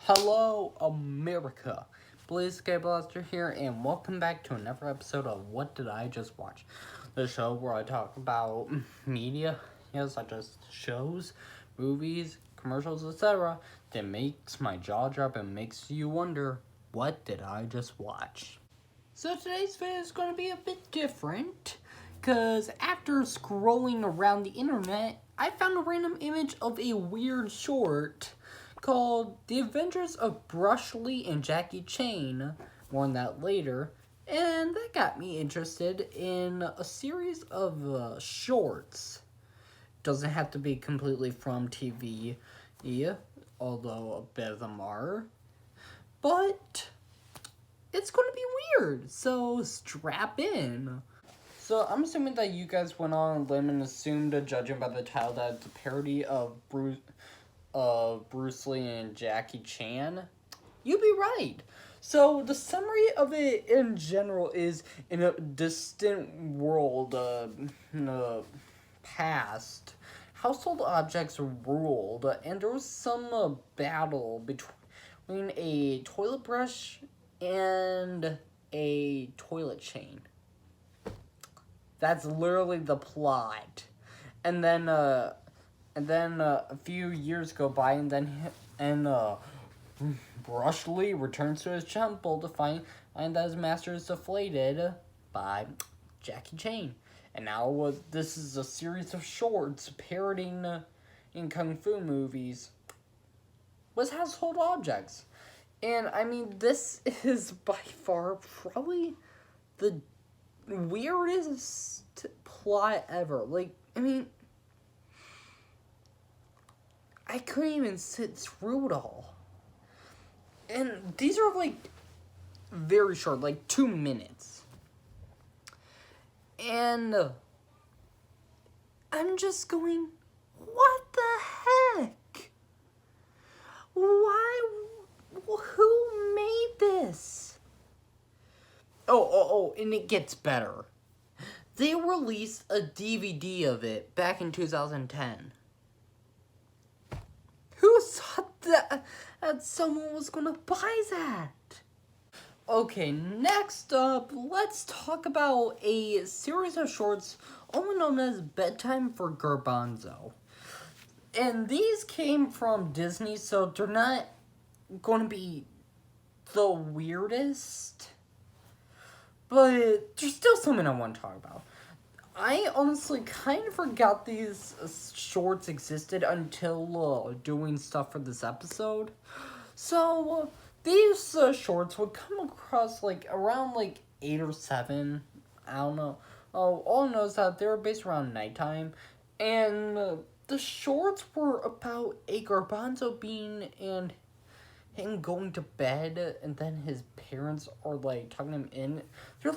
Hello, America. Blaze Blaster here, and welcome back to another episode of What Did I Just Watch? The show where I talk about media, such as shows, movies, commercials, etc. that makes my jaw drop and makes you wonder, what did I just watch? So today's video is going to be a bit different, because after scrolling around the internet, I found a random image of a weird short called The Adventures of Bruce Lee and Jackie Chan. More on that later. And that got me interested in a series of shorts. Doesn't have to be completely from TV, although a bit of them are. But it's going to be weird, so strap in. So I'm assuming that you guys went on a limb and assumed, judging by the title, that it's a parody of Bruce Lee and Jackie Chan. You'd be right. So the summary of it in general is, in a distant world, past, household objects ruled, and there was some battle between a toilet brush and a toilet chain. That's literally the plot. And then a few years go by, and Bruce Lee returns to his temple to find that his master is deflated by Jackie Chan. And now this is a series of shorts parodying in kung fu movies with household objects. And I mean, this is by far probably the weirdest plot ever. I couldn't even sit through it all. And these are very short, 2 minutes. And I'm just going, what the heck? Why? Who made this? Oh, and it gets better. They released a DVD of it back in 2010. Who thought that someone was gonna buy that? Okay, next up, let's talk about a series of shorts only known as Bedtime for Garbanzo. And these came from Disney, so they're not going to be the weirdest, but there's still something I want to talk about. I honestly kind of forgot these shorts existed until doing stuff for this episode. So these shorts would come across around 8 or 7. I don't know. All I know is that they were based around nighttime, and the shorts were about a garbanzo bean and him going to bed, and then his parents are tucking him in. They're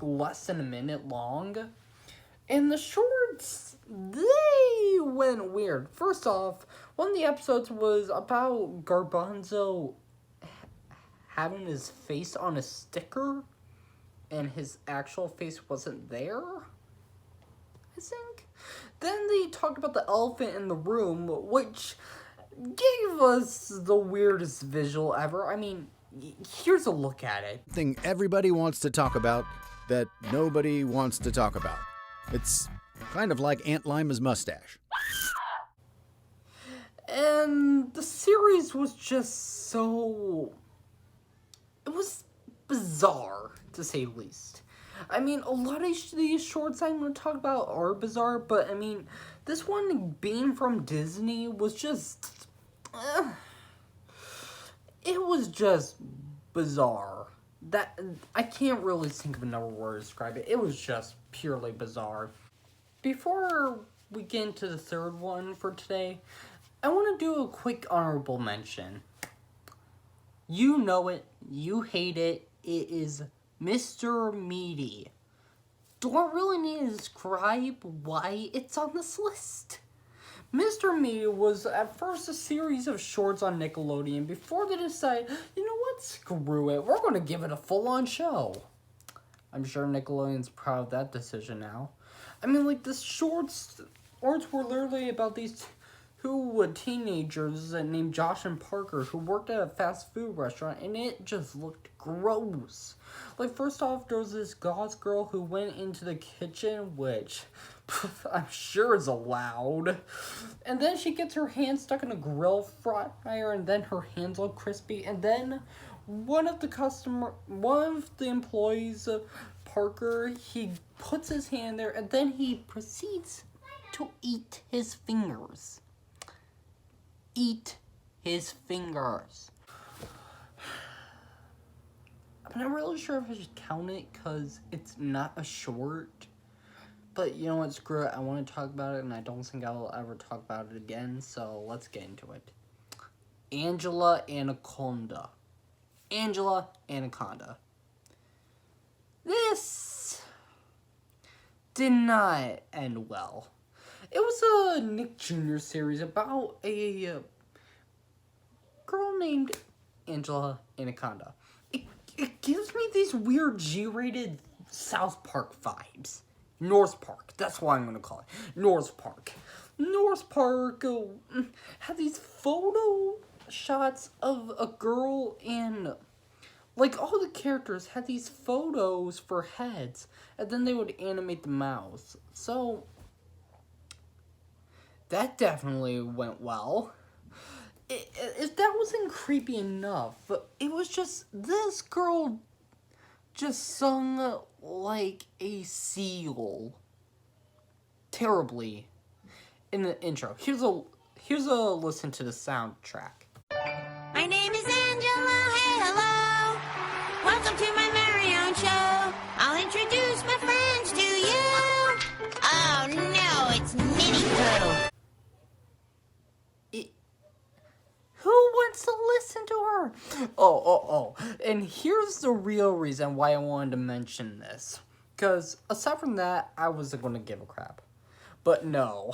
less than a minute long, and the shorts, they went weird. First off, one of the episodes was about Garbanzo having his face on a sticker, and his actual face wasn't there, I think. Then they talked about the elephant in the room, which gave us the weirdest visual ever. I mean, here's a look at it. Thing everybody wants to talk about that nobody wants to talk about. It's kind of like Aunt Lima's mustache. And the series was just so... it was bizarre, to say the least. I mean, a lot of these shorts I'm going to talk about are bizarre, but I mean, this one being from Disney was just... it was just bizarre. That I can't really think of another word to describe it. It was just purely bizarre. Before we get into the third one for today, I want to do a quick honorable mention. You know it. You hate it. It is Mr. Meaty. Do I really need to describe why it's on this list? Mr. Meaty was at first a series of shorts on Nickelodeon before they decided, you know what, screw it, we're going to give it a full-on show. I'm sure Nickelodeon's proud of that decision now. I mean, the shorts were literally about these who were teenagers named Josh and Parker who worked at a fast food restaurant, and it just looked gross. Like, first off, there was this gauze girl who went into the kitchen, which I'm sure is allowed. And then she gets her hand stuck in a grill fryer, and then her hands all crispy. And then one of the employees, Parker, he puts his hand there, and then he proceeds to eat his fingers. Eat his fingers. I'm not really sure if I should count it because it's not a short. But you know what, screw it. I want to talk about it, and I don't think I'll ever talk about it again. So let's get into it. Anaconda. Anaconda. This did not end well. It was a Nick Jr. series about a girl named Anaconda. It gives me these weird G-rated South Park vibes. North Park, that's what I'm going to call it. North Park. North Park had these photo shots of a girl and, like, all the characters had these photos for heads, and then they would animate the mouths. So that definitely went well. If that wasn't creepy enough, it was just, this girl just sung like a seal. Terribly. In the intro. Here's a listen to the soundtrack. My name is Angela, hey hello. Welcome to my very own show. I'll introduce my friends to you. Oh no, it's Minnie Pooh. Who wants to listen to her? Oh. And here's the real reason why I wanted to mention this. Because aside from that, I wasn't going to give a crap. But no.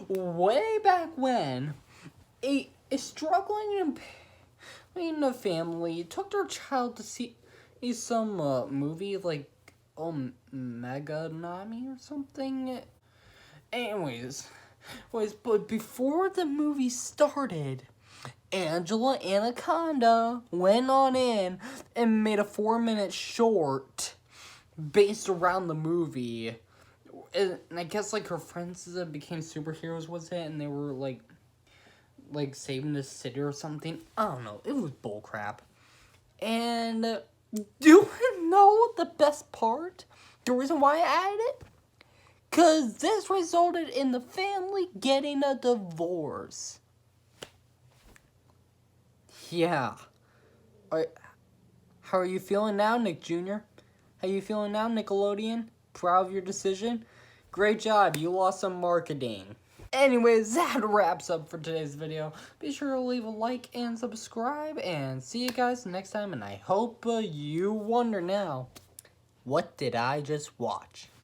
Way back when, a struggling in a family took their child to see some movie like Meganami or something. Anyways, but before the movie started, Anaconda went on in and made a 4-minute short based around the movie. And I guess, like, her friends that became superheroes was it, and they were, like saving the city or something. I don't know. It was bullcrap. And do you know the best part? The reason why I added it? Because this resulted in the family getting a divorce. Yeah. How are you feeling now, Nick Jr.? How you feeling now, Nickelodeon? Proud of your decision? Great job, you lost some marketing. Anyways, that wraps up for today's video. Be sure to leave a like and subscribe, and see you guys next time. And I hope you wonder now, what did I just watch?